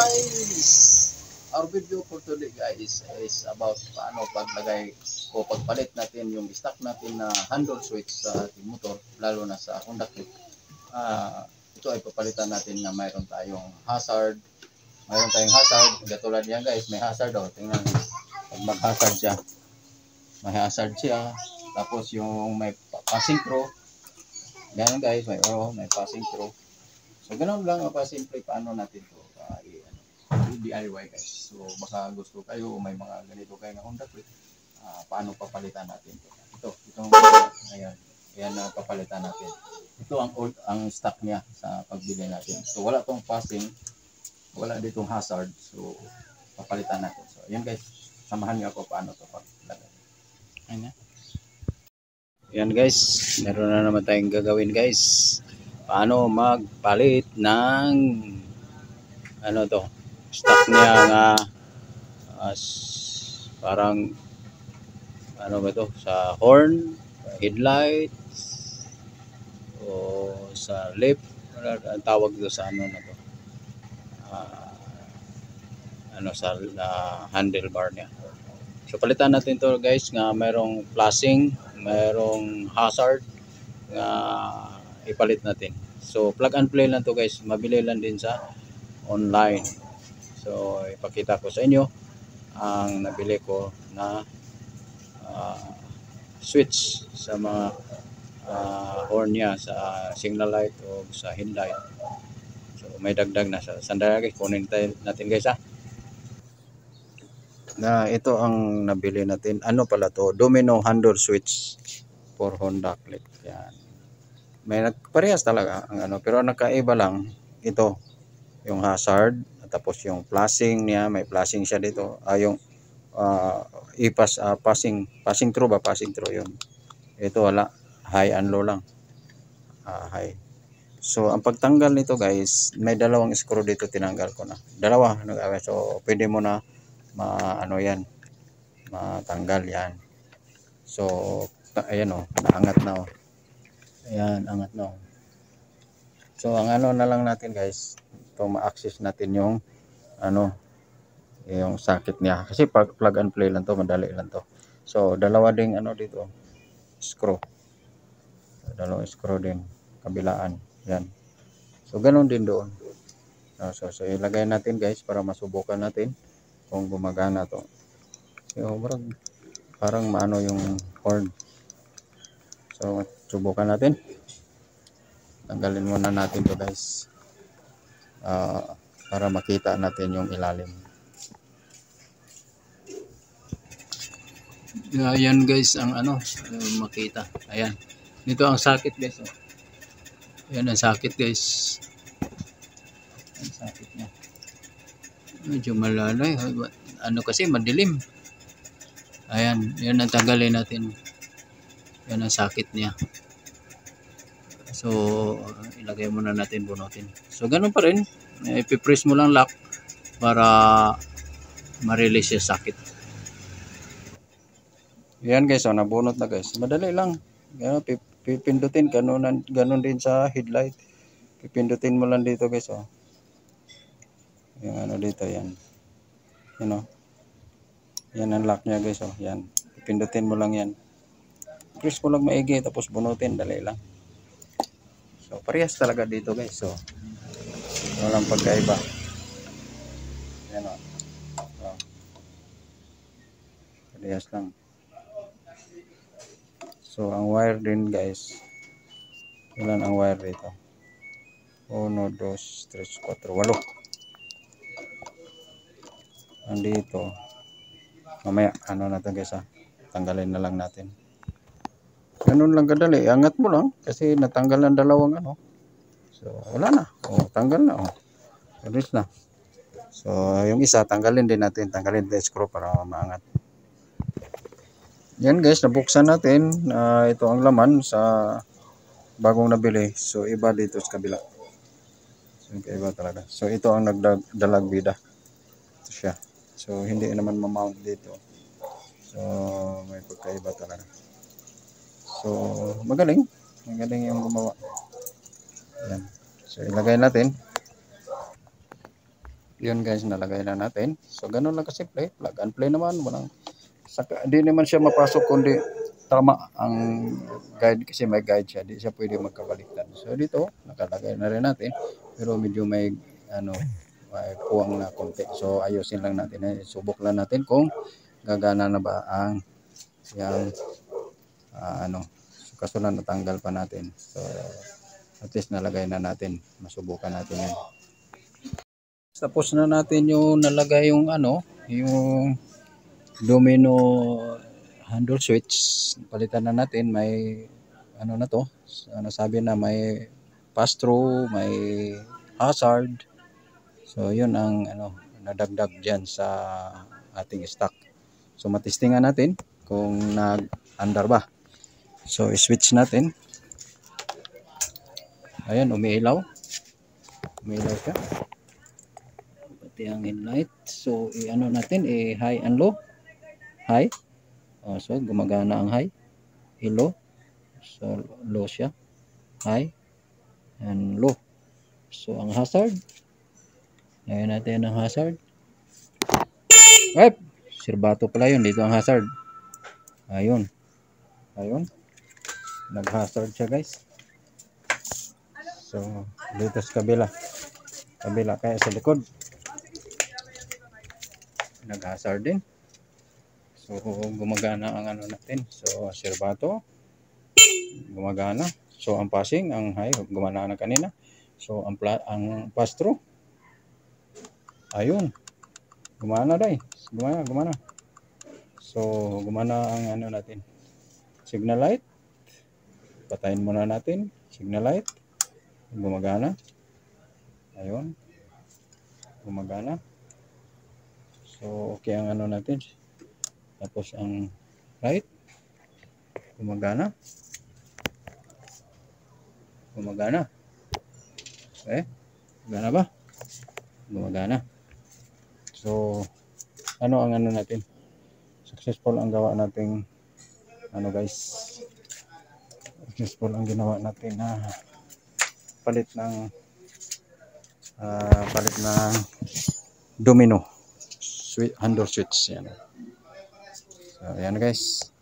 guys! Our video for today guys is about paano paglagay o pagpalit natin yung stock natin na handle switch sa ating motor, lalo na sa Honda Click. Ito ay papalitan natin na mayroon tayong hazard. Mayroon tayong hazard, katulad yan guys, may hazard o. Tingnan, pag mag-hazard siya, may hazard siya. Tapos yung may passing through, ganyan guys, may passing through. So, ganun lang simple paano natin ito DIY guys. So, baka gusto kayo, may mga ganito kayo na Honda Click, paano papalitan natin ito. Itong ayan na papalitan natin. Ito ang stock niya sa pagbili natin. So, wala tong passing, wala ditong hazard. So, papalitan natin. So, ayan guys, samahan niyo ako paano ito paglagay. Ayan guys, meron na naman tayong gagawin guys. Paano magpalit ng stock niya nga parang sa horn, headlights o sa lip, ang tawag do sa sa handlebar niya. So palitan natin to guys nga mayroong flashing, mayroong hazard nga ipalit natin. So plug and play lang to guys, mabili lang din sa online. So ipakita ko sa inyo ang nabili ko na switch sa mga horn niya, sa signal light o sa headlight. So may dagdag na sa sandali guys, kunin natin guys na ito ang nabili natin. Ano pala to? Domino handle switch for Honda Click. Yan. May parehas talaga ang pero nagkaiba lang ito yung hazard, tapos yung flashing niya, may flashing siya dito. Yung passing through yun. Ito wala, high and low lang. High. So ang pagtanggal nito guys, may dalawang screw dito, tinanggal ko na. Dalawa, so pwede mo na matanggal yan. So ayan naangat na ayan, angat na. So ang na lang natin guys, ito ma-access natin yung yung socket niya, kasi plug and play lang to, madali lang to. So dalawa ding dito screw, dalawang screw din kabilaan yan. So ganun din doon. So ilagay natin guys para masubukan natin kung gumagana to. So parang yung horn. So subukan natin. Tanggalin muna natin to guys, para makita natin yung ilalim. Ayan guys ang makita. Ayan, dito ang socket guys. Ayan ang socket guys. Ang socket niya medyo malalay, kasi madilim. Ayan, yan ang tanggalin natin. Yan ang socket niya. So ilagay muna natin, bunutin. So ganun pa rin, ipipress mo lang lock para ma-release yung socket. Yan guys, nabunot na guys, madali lang. Pipindutin, ganun din sa headlight. Pipindutin mo lang dito guys. Yung dito, yan. Yan ang lock niya guys. Yan, pipindutin mo lang yan. Press mo lang maigi, tapos bunutin, dali lang. So parehas talaga dito guys. So walang pagkaiba. Yan parehas lang. So ang wire din guys, ilan ang wire dito? 1, 2, 3, 4, 8. Andito mamaya na to guys, tanggalin na lang natin. Ganun lang kadali, angat mo lang kasi natanggal ang dalawang so wala na, tanggal na, release na. So yung isa tanggalin din natin, tanggalin the screw para maangat. Yan guys, nabuksan natin. Ito ang laman sa bagong nabili. So iba dito sa kabila. So iba talaga. So ito ang nagdalag bida. Ito siya. So hindi naman ma-mount dito. So may pagkaiba talaga. So magaling yung gumawa. Yan. So ilagay natin. Yun guys, nalagay na natin. So ganun lang kasimple, plug and play naman, walang hindi naman siya mapasok kundi tama ang guide kasi may guide siya, di siya pwede magkabaliktad. So dito nakalagay na rin natin pero medyo may ano may puwang na konti. So ayusin lang natin, subok lang natin kung gagana na ba ang yung ano. So kaso lang natanggal pa natin. So at least nalagay na natin, masubukan natin yan. Tapos na natin yung nalagay yung ano, yung domino handle switch. Palitan na natin, may ano na to, ano sabi na may pass through, may hazard. So yun ang ano nadagdag diyan sa ating stock. So matistingan natin kung nag-andar ba. So i-switch natin. Ayan, umiilaw. Umiilaw siya. Pati ang headlight. So i-ano natin, high and low. High. So gumagana ang high. Low. So low siya. High and low. So ang hazard. Lagyan natin ang hazard. Ay, sirbato pala yun. Dito ang hazard. Ayun. Ayun. Nag-hazard siya guys. So dito sa kabila. Kabila kaya sa likod. Nag-hazard din. So gumagana ang ano natin. So sirbato. Gumagana. So ang passing, ang high, gumana na kanina. So ang pass through. Ayun. Gumana dai. Gumana. So gumana ang ano natin. Signal light. Patayin muna natin. Signal light. Gumagana. Ayun. Gumagana. So okay ang ano natin. Tapos ang right. Gumagana. Gumagana. Gumagana ba? Gumagana. So ano ang ano natin? Successful ang gawa nating ano guys. Successful ang ginawa natin na palit ng domino handle switch yan. So ayan guys.